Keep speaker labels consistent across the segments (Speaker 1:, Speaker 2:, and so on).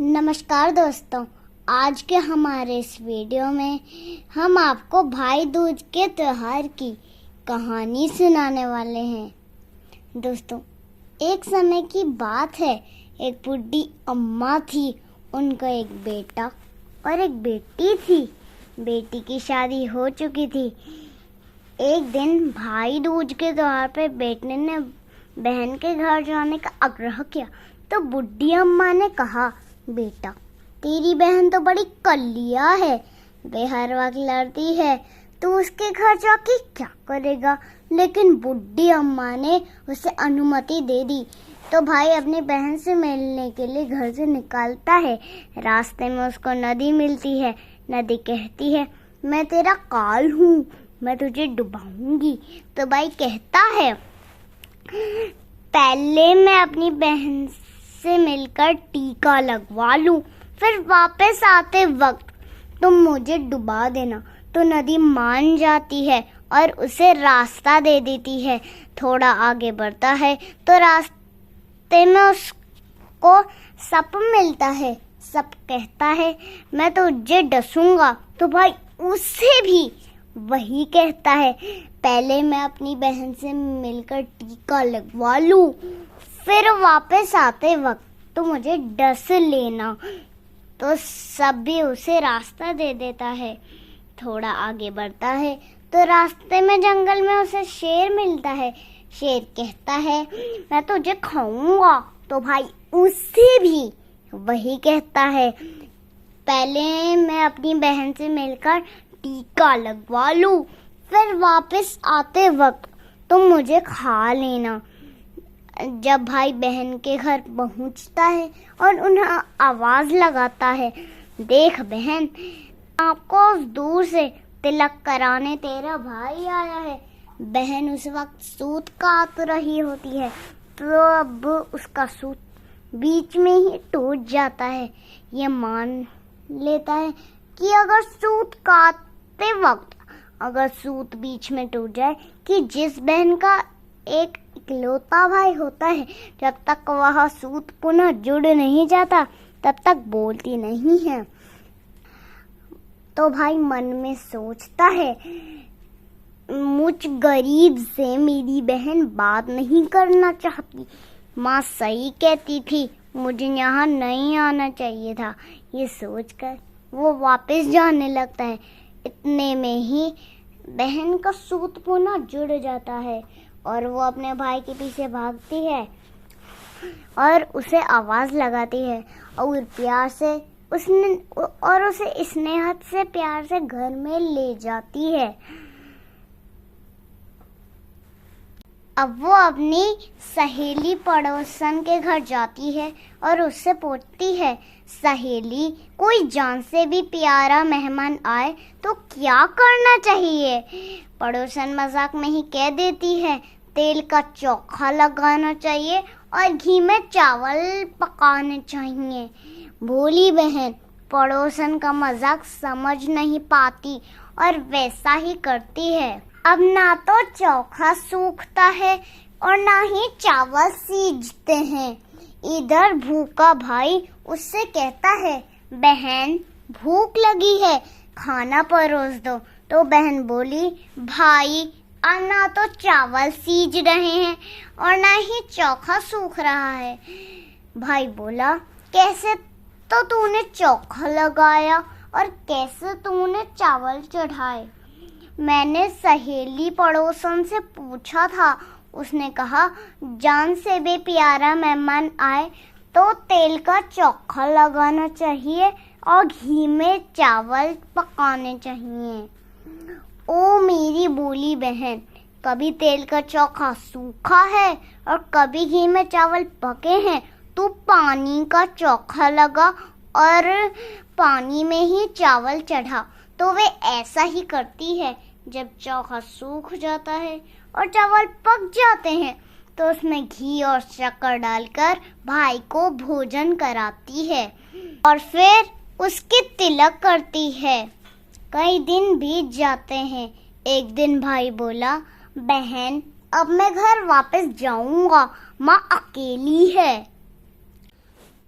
Speaker 1: नमस्कार दोस्तों, आज के हमारे इस वीडियो में हम आपको भाई दूज के त्योहार की कहानी सुनाने वाले हैं। दोस्तों, एक समय की बात है, एक बुढ़ी अम्मा थी। उनका एक बेटा और एक बेटी थी। बेटी की शादी हो चुकी थी। एक दिन भाई दूज के त्योहार पर बेटे ने बहन के घर जाने का आग्रह किया तो बुढ़ी अम्मा ने कहा, बेटा, तेरी बहन तो बड़ी कल्लिया है, वे हर वक्त लड़ती है, तू उसके घर जाके क्या करेगा। लेकिन बुढ़ी अम्मा ने उसे अनुमति दे दी। तो भाई अपनी बहन से मिलने के लिए घर से निकलता है। रास्ते में उसको नदी मिलती है। नदी कहती है, मैं तेरा काल हूँ, मैं तुझे डुबाऊंगी। तो भाई कहता है, पहले मैं अपनी बहन से मिलकर टीका लगवा लूं, फिर वापस आते वक्त तुम मुझे डुबा देना। तो नदी मान जाती है और उसे रास्ता दे देती है। थोड़ा आगे बढ़ता है तो रास्ते में उसको सांप मिलता है। सांप कहता है, मैं तुझे डसूंगा। तो भाई उससे भी वही कहता है, पहले मैं अपनी बहन से मिलकर टीका लगवा लूं, फिर वापस आते वक्त तो मुझे डस लेना। तो सब भी उसे रास्ता दे देता है। थोड़ा आगे बढ़ता है तो रास्ते में जंगल में उसे शेर मिलता है। शेर कहता है, मैं तुझे खाऊंगा। तो भाई उससे भी वही कहता है, पहले मैं अपनी बहन से मिलकर टीका लगवा लूं, फिर वापस आते वक्त तुम मुझे खा लेना। जब भाई बहन के घर पहुंचता है और उन्हें आवाज लगाता है, देख बहन, आपको दूर से तिलक कराने तेरा भाई आया है। बहन उस वक्त सूत काट रही होती है तो अब उसका सूत बीच में ही टूट जाता है। ये मान लेता है कि अगर सूत काटते वक्त अगर सूत बीच में टूट जाए, कि जिस बहन का एक इकलौता भाई होता है, जब तक वह सूत पुनः जुड़ नहीं जाता तब तक बोलती नहीं है। तो भाई मन में सोचता है, मुझ गरीब से मेरी बहन बात नहीं करना चाहती। माँ सही कहती थी, मुझे यहाँ नहीं आना चाहिए था। ये सोचकर वो वापस जाने लगता है। इतने में ही बहन का सूत पुनः जुड़ जाता है और वो अपने भाई के पीछे भागती है और उसे आवाज लगाती है और प्यार से उसे स्नेह से प्यार से घर में ले जाती है। अब वो अपनी सहेली पड़ोसन के घर जाती है और उससे पूछती है, सहेली, कोई जान से भी प्यारा मेहमान आए तो क्या करना चाहिए। पड़ोसन मजाक में ही कह देती है, तेल का चोखा लगाना चाहिए और घी में चावल पकाने चाहिए। भोली बहन पड़ोसन का मजाक समझ नहीं पाती और वैसा ही करती है। अब ना तो चोखा सूखता है और ना ही चावल सीजते हैं। इधर भूखा भाई उससे कहता है, बहन, भूख लगी है, खाना परोस दो। तो बहन बोली, भाई, ना तो चावल सीज रहे हैं और ना ही चोखा सूख रहा है। भाई बोला, कैसे तो तूने चोखा लगाया और कैसे तूने चावल चढ़ाए। मैंने सहेली पड़ोसन से पूछा था, उसने कहा, जान से भी प्यारा मेहमान आए तो तेल का चोखा लगाना चाहिए और घी में चावल पकाने चाहिए। ओ मेरी बोली बहन, कभी तेल का चोखा सूखा है और कभी घी में चावल पके हैं। तू पानी का चोखा लगा और पानी में ही चावल चढ़ा। तो वे ऐसा ही करती है। जब चोखा सूख जाता है और चावल पक जाते हैं तो उसमें घी और शक्कर डालकर भाई को भोजन कराती है और फिर उसकी तिलक करती है। कई दिन बीत जाते हैं। एक दिन भाई बोला, बहन, अब मैं घर वापस जाऊंगा, माँ अकेली है।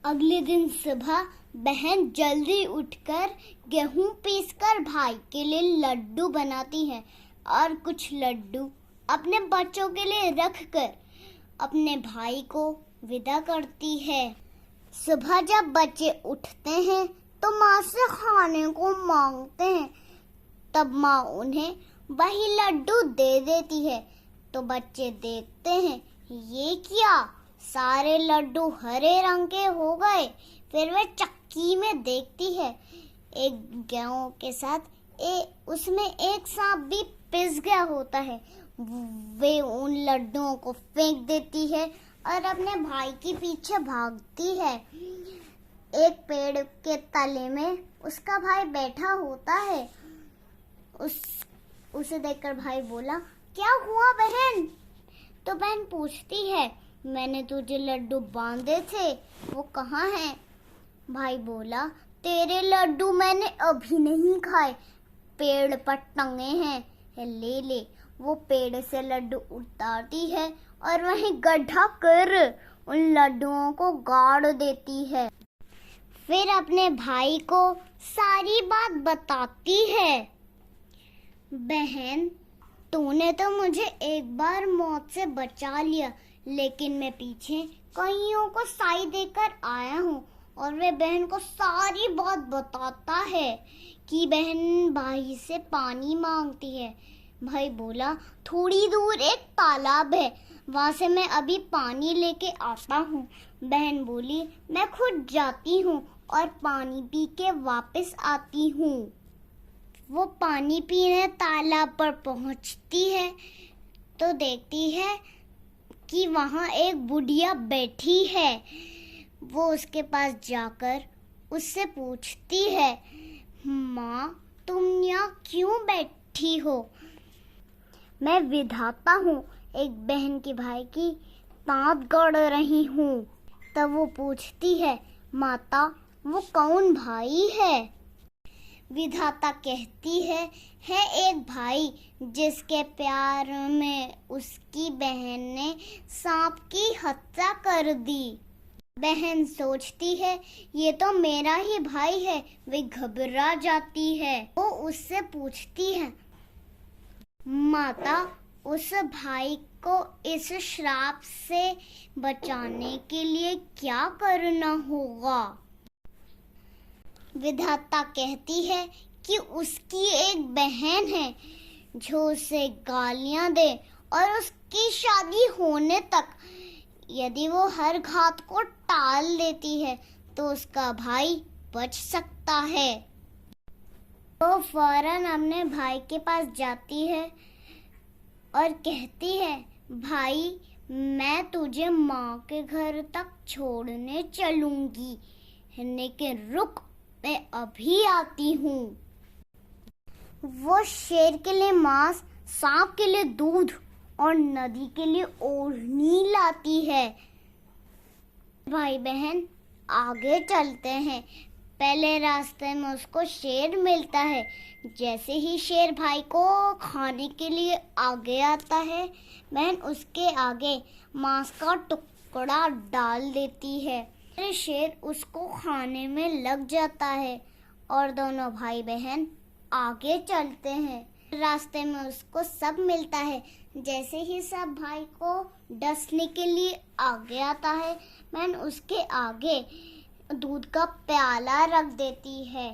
Speaker 1: अगले दिन सुबह बहन जल्दी उठकर गेहूं पीसकर भाई के लिए लड्डू बनाती है और कुछ लड्डू अपने बच्चों के लिए रखकर अपने भाई को विदा करती है। सुबह जब बच्चे उठते हैं तो माँ से खाने को मांगते हैं, तब माँ उन्हें वही लड्डू दे देती है। तो बच्चे देखते हैं, ये क्या, सारे लड्डू हरे रंग के हो गए। फिर वे चक्की में देखती है, एक गेहूं के साथ उसमें एक सांप भी पिस गया होता है। वे उन लड्डुओं को फेंक देती है और अपने भाई के पीछे भागती है। एक पेड़ के तले में उसका भाई बैठा होता है। उसे देखकर भाई बोला, क्या हुआ बहन? तो बहन पूछती है, मैंने तुझे लड्डू बांधे थे, वो कहाँ हैं? भाई बोला, तेरे लड्डू मैंने अभी नहीं खाए, पेड़ पर टंगे हैं, ले ले। वो पेड़ से लड्डू उतारती है और वहीं गड्ढा कर उन लड्डुओं को गाड़ देती है। फिर अपने भाई को सारी बात बताती है। बहन, तूने तो मुझे एक बार मौत से बचा लिया, लेकिन मैं पीछे कईयों को साई देकर आया हूँ। और वे बहन को सारी बात बताता है कि बहन भाई से पानी मांगती है। भाई बोला, थोड़ी दूर एक तालाब है, वहाँ से मैं अभी पानी लेके आता हूँ। बहन बोली, मैं खुद जाती हूँ और पानी पी के वापस आती हूँ। वो पानी पीने तालाब पर पहुँचती है तो देखती है कि वहाँ एक बुढ़िया बैठी है। वो उसके पास जाकर उससे पूछती है, माँ, तुम यहाँ क्यों बैठी हो? मैं विधाता हूँ, एक बहन के भाई की तांत गढ़ रही हूँ। तब वो पूछती है, माता, वो कौन भाई है? विधाता कहती है एक भाई जिसके प्यार में उसकी बहन ने सांप की हत्या कर दी। बहन सोचती है, ये तो मेरा ही भाई है। वे घबरा जाती है। वो उससे पूछती है, माता, उस भाई को इस श्राप से बचाने के लिए क्या करना होगा? विधाता कहती है कि उसकी एक बहन है जो उसे गालियां दे और उसकी शादी होने तक यदि वो हर घात को टाल देती है तो उसका भाई बच सकता है। वो फौरन अपने भाई के पास जाती है और कहती है, भाई, मैं तुझे माँ के घर तक छोड़ने चलूंगी, लेकिन रुक, मैं अभी आती हूँ। वो शेर के लिए मांस, सांप के लिए दूध और नदी के लिए ओढ़नी लाती है। भाई बहन आगे चलते हैं। पहले रास्ते में उसको शेर मिलता है। जैसे ही शेर भाई को खाने के लिए आगे आता है, बहन उसके आगे मांस का टुकड़ा डाल देती है। फिर शेर उसको खाने में लग जाता है और दोनों भाई बहन आगे चलते हैं। रास्ते में उसको सब मिलता है। जैसे ही सब भाई को डसने के लिए आगे आता है, बहन उसके आगे दूध का प्याला रख देती है।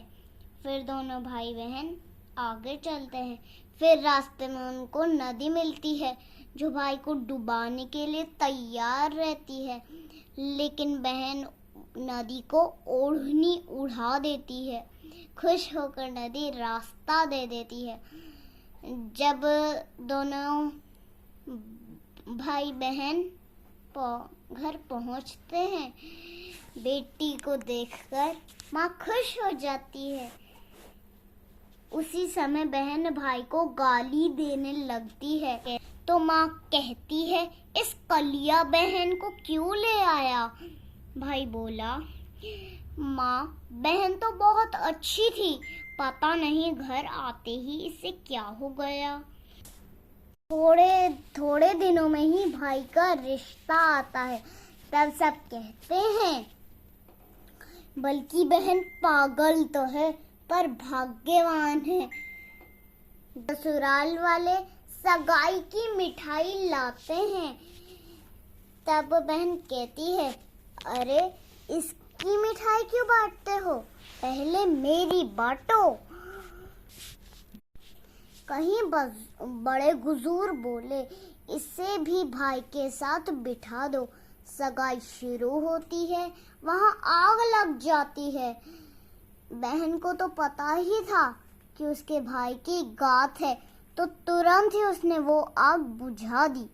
Speaker 1: फिर दोनों भाई बहन आगे चलते हैं। फिर रास्ते में उनको नदी मिलती है जो भाई को डुबाने के लिए तैयार रहती है, लेकिन बहन नदी को ओढ़नी उड़ा देती है। खुश होकर नदी रास्ता दे देती है। जब दोनों भाई बहन घर पहुंचते हैं, बेटी को देखकर माँ खुश हो जाती है। उसी समय बहन भाई को गाली देने लगती है तो माँ कहती है, इस कलिया बहन को क्यों ले आया? भाई बोला, माँ, बहन तो बहुत अच्छी थी, पता नहीं घर आते ही इसे क्या हो गया। थोड़े दिनों में ही भाई का रिश्ता आता है। तब सब कहते हैं, बल्कि बहन पागल तो है पर भाग्यवान है। ससुराल वाले सगाई की मिठाई लाते हैं। तब बहन कहती है, अरे इसकी मिठाई क्यों बांटते हो, पहले मेरी बांटो। कहीं बड़े हुजूर बोले, इसे भी भाई के साथ बिठा दो। सगाई शुरू होती है, वहां आग लग जाती है। बहन को तो पता ही था कि उसके भाई की गात है, तो तुरंत ही उसने वो आग बुझा दी।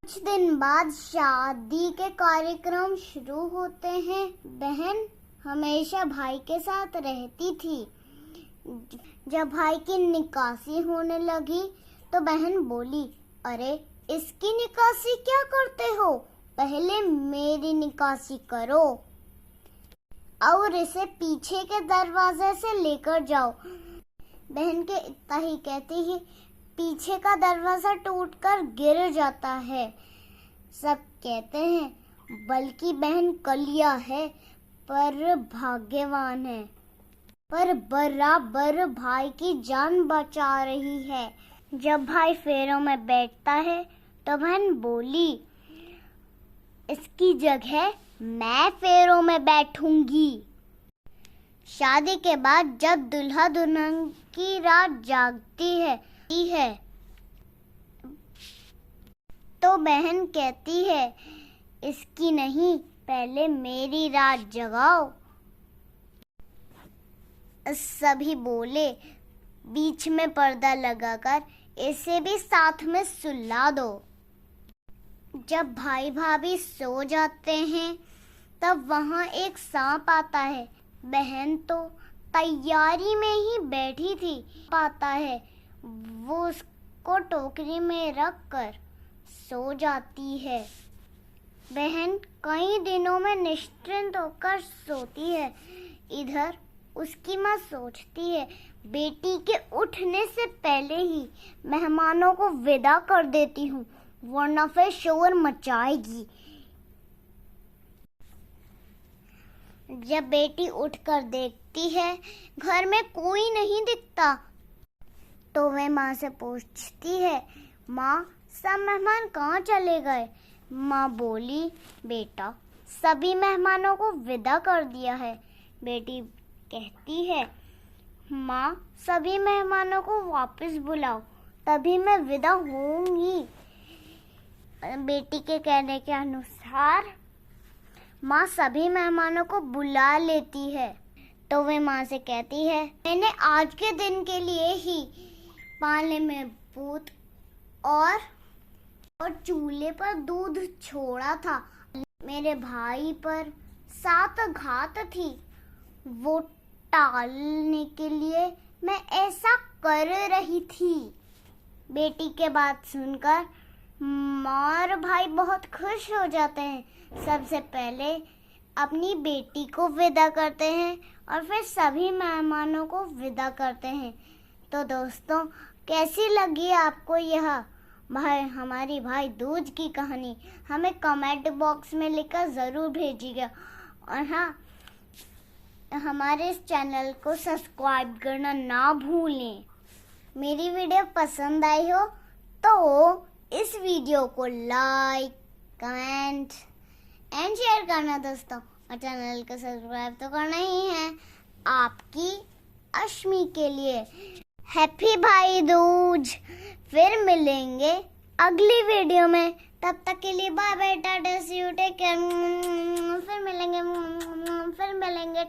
Speaker 1: कुछ दिन बाद शादी के कार्यक्रम शुरू होते हैं। बहन हमेशा भाई के साथ रहती थी। जब भाई की निकासी होने लगी तो बहन बोली, अरे इसकी निकासी क्या करते हो, पहले मेरी निकासी करो और इसे पीछे के दरवाजे से लेकर जाओ। बहन के इतना ही कहते ही पीछे का दरवाजा टूटकर गिर जाता है। सब कहते हैं, बल्कि बहन कलिया है पर भाग्यवान है, पर बराबर भाई की जान बचा रही है। जब भाई फेरों में बैठता है तो बहन बोली, इसकी जगह मैं फेरों में बैठूंगी। शादी के बाद जब दूल्हा दुल्हन की रात जागती है तो बहन कहती है, इसकी नहीं, पहले मेरी रात जगाओ। सभी बोले, बीच में पर्दा लगाकर इसे भी साथ में सुला दो। जब भाई भाभी सो जाते हैं तब वहां एक सांप आता है। बहन तो तैयारी में ही बैठी थी। पाता है वो उसको टोकरी में रख कर सो जाती है। बहन कई दिनों में निश्चिंत होकर सोती है। इधर उसकी माँ सोचती है, बेटी के उठने से पहले ही मेहमानों को विदा कर देती हूँ, वरना फिर शोर मचाएगी। जब बेटी उठकर देखती है घर में कोई नहीं दिखता तो वह माँ से पूछती है, माँ सब मेहमान कहाँ चले गए। माँ बोली, बेटा सभी मेहमानों को विदा कर दिया है। बेटी कहती है, माँ सभी मेहमानों को वापस बुलाओ, तभी मैं विदा होऊंगी। बेटी के कहने के अनुसार माँ सभी मेहमानों को बुला लेती है। तो वे माँ से कहती है, मैंने आज के दिन के लिए ही पाले में भूत और चूल्हे पर दूध छोड़ा था। मेरे भाई पर 7 घात थी, वो टालने के लिए मैं ऐसा कर रही थी। बेटी के बात सुनकर माँ और भाई बहुत खुश हो जाते हैं। सबसे पहले अपनी बेटी को विदा करते हैं और फिर सभी मेहमानों को विदा करते हैं। तो दोस्तों, कैसी लगी आपको यह हमारी भाई दूज की कहानी? हमें कमेंट बॉक्स में लिखकर ज़रूर भेजिएगा। और हाँ, हमारे इस चैनल को सब्सक्राइब करना ना भूलें। मेरी वीडियो पसंद आई हो तो इस वीडियो को लाइक, कमेंट एंड शेयर करना दोस्तों, और चैनल को सब्सक्राइब तो करना ही है आपकी अश्मी के लिए। हैप्पी भाई दूज। फिर मिलेंगे अगली वीडियो में, तब तक के लिए bye bye, tata see you, take care. फिर मिलेंगे।